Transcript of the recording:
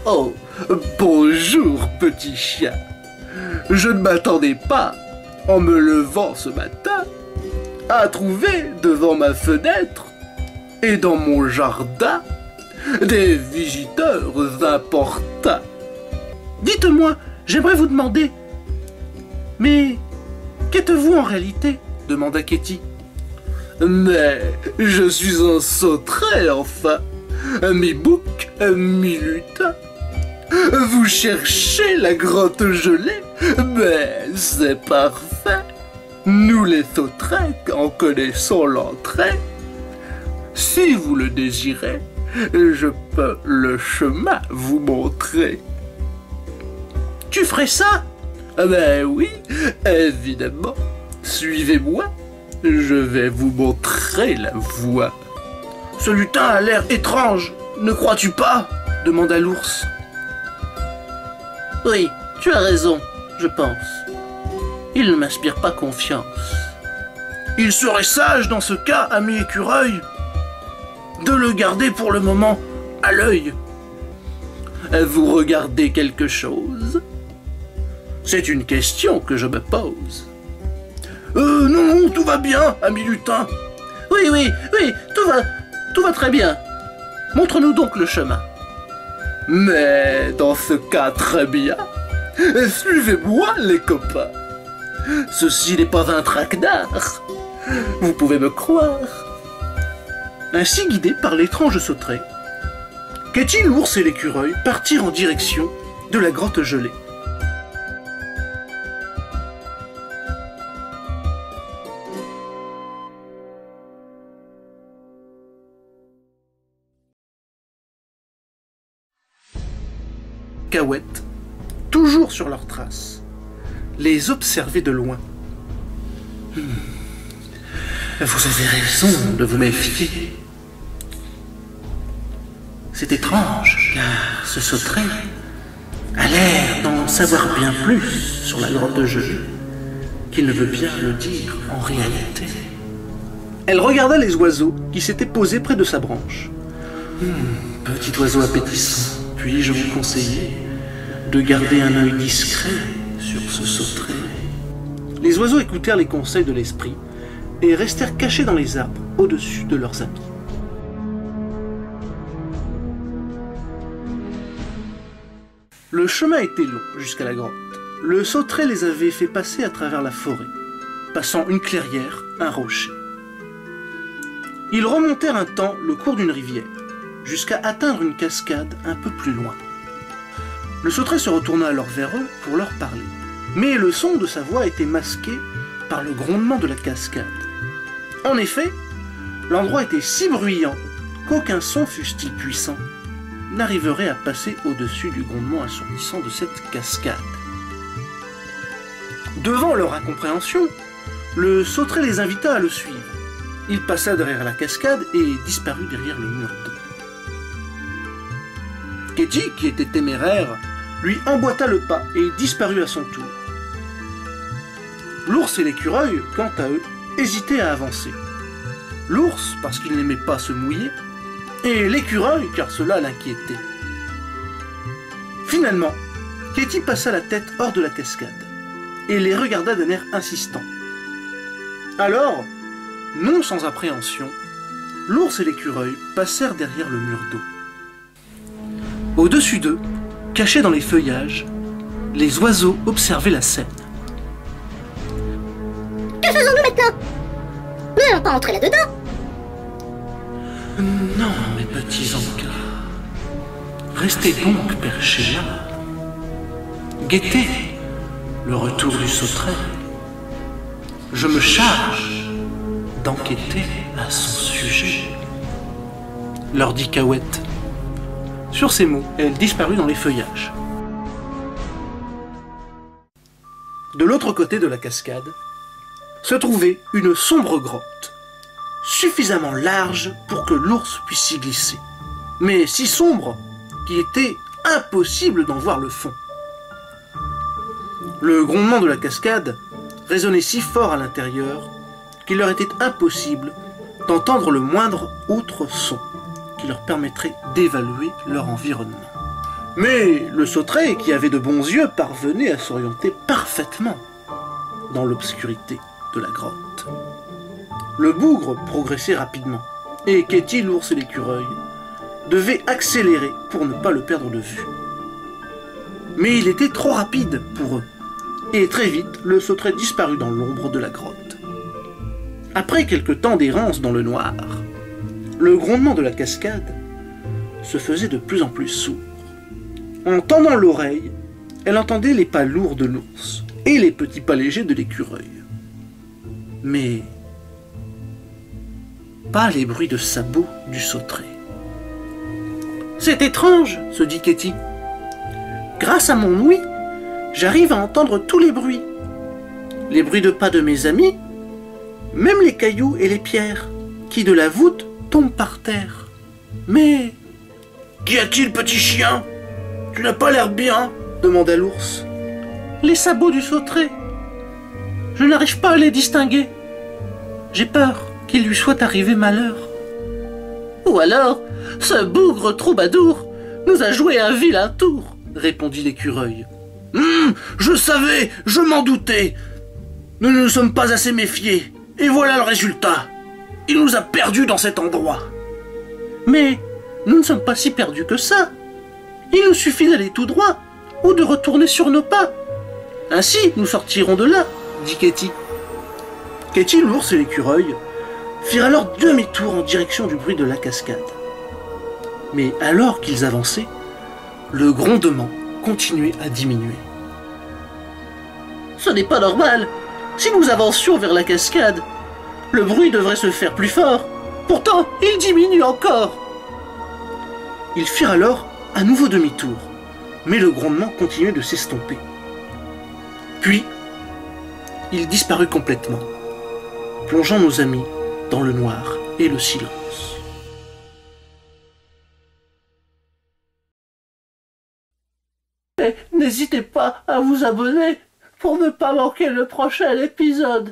Oh, bonjour, petit chien. Je ne m'attendais pas, en me levant ce matin, à trouver devant ma fenêtre et dans mon jardin des visiteurs importants. Dites-moi, j'aimerais vous demander, mais qu'êtes-vous en réalité? Demanda Katy. Mais je suis un sauterelle, enfin, mi-bouc, mi-lutin. Vous cherchez la grotte gelée? Mais c'est parfait. Nous les sauterelles en connaissons l'entrée. Si vous le désirez, je peux le chemin vous montrer. Tu ferais ça? Ben oui, évidemment. Suivez-moi, je vais vous montrer la voie. Ce lutin a l'air étrange, ne crois-tu pas? Demanda l'ours. Oui, tu as raison, je pense. Il ne m'inspire pas confiance. Il serait sage dans ce cas, ami écureuil, de le garder pour le moment à l'œil. Vous regardez quelque chose? C'est une question que je me pose. Non, tout va bien, ami lutin. Oui, tout va très bien. Montre-nous donc le chemin. Mais dans ce cas, très bien. Suivez-moi, les copains. Ceci n'est pas un traquenard. Vous pouvez me croire. Ainsi guidés par l'étrange sauterelle, Katy, l'ours et l'écureuil partirent en direction de la grotte gelée. Cacahuètes, toujours sur leurs traces, les observait de loin. Vous avez raison de vous méfier. C'est étrange, car ce sauterelle a l'air d'en savoir bien plus sur la grotte gelée qu'il ne veut bien le dire en réalité. Elle regarda les oiseaux qui s'étaient posés près de sa branche. Petit oiseau appétissant, puis-je vous conseiller de garder un œil discret sur ce sauterelle. Les oiseaux écoutèrent les conseils de l'esprit et restèrent cachés dans les arbres au-dessus de leurs amis. Le chemin était long jusqu'à la grotte. Le sauterelle les avait fait passer à travers la forêt, passant une clairière, un rocher. Ils remontèrent un temps le cours d'une rivière, jusqu'à atteindre une cascade un peu plus loin. Le sauterelle se retourna alors vers eux pour leur parler, mais le son de sa voix était masqué par le grondement de la cascade. En effet, l'endroit était si bruyant qu'aucun son, fût-il puissant, n'arriverait à passer au-dessus du grondement assourdissant de cette cascade. Devant leur incompréhension, le sauterelle les invita à le suivre. Il passa derrière la cascade et disparut derrière le mur d'eau. Katy, qui était téméraire, lui emboîta le pas et disparut à son tour. L'ours et l'écureuil, quant à eux, hésitaient à avancer. L'ours, parce qu'il n'aimait pas se mouiller, et l'écureuil, car cela l'inquiétait. Finalement, Katy passa la tête hors de la cascade et les regarda d'un air insistant. Alors, non sans appréhension, l'ours et l'écureuil passèrent derrière le mur d'eau. Au-dessus d'eux, cachés dans les feuillages, les oiseaux observaient la scène. Que faisons-nous maintenant? Nous n'allons pas entrer là-dedans. Non, mes petits encas. Restez donc perchés là. Guettez le retour du sauterelle. Je me charge d'enquêter à son sujet, leur dit Cacahuète. Sur ces mots, elle disparut dans les feuillages. De l'autre côté de la cascade se trouvait une sombre grotte, suffisamment large pour que l'ours puisse y glisser, mais si sombre qu'il était impossible d'en voir le fond. Le grondement de la cascade résonnait si fort à l'intérieur qu'il leur était impossible d'entendre le moindre autre son qui leur permettrait d'évaluer leur environnement. Mais le sauterelle, qui avait de bons yeux, parvenait à s'orienter parfaitement dans l'obscurité de la grotte. Le bougre progressait rapidement, et Katie, l'ours et l'écureuil devaient accélérer pour ne pas le perdre de vue. Mais il était trop rapide pour eux, et très vite, le sauterelle disparut dans l'ombre de la grotte. Après quelque temps d'errance dans le noir, le grondement de la cascade se faisait de plus en plus sourd. En tendant l'oreille, elle entendait les pas lourds de l'ours et les petits pas légers de l'écureuil. Mais pas les bruits de sabots du sauterelle. C'est étrange, se dit Katie. Grâce à mon ouïe, j'arrive à entendre tous les bruits. Les bruits de pas de mes amis, même les cailloux et les pierres, qui de la voûte tombent par terre. Mais... Qu'y a-t-il, petit chien? Tu n'as pas l'air bien, demanda l'ours. Les sabots du sauterelle. Je n'arrive pas à les distinguer. J'ai peur qu'il lui soit arrivé malheur. Ou alors, ce bougre troubadour nous a joué un vilain tour, répondit l'écureuil. Je savais, je m'en doutais. Nous ne nous sommes pas assez méfiés, et voilà le résultat. Il nous a perdus dans cet endroit. Mais nous ne sommes pas si perdus que ça. Il nous suffit d'aller tout droit, ou de retourner sur nos pas. Ainsi, nous sortirons de là, dit Katie. Katie, l'ours et l'écureuil firent alors demi-tour en direction du bruit de la cascade. Mais alors qu'ils avançaient, le grondement continuait à diminuer. Ce n'est pas normal. Si nous avancions vers la cascade, le bruit devrait se faire plus fort. Pourtant, il diminue encore. Ils firent alors à nouveau demi-tour, mais le grondement continuait de s'estomper. Puis, il disparut complètement, plongeant nos amis dans le noir et le silence. N'hésitez pas à vous abonner pour ne pas manquer le prochain épisode.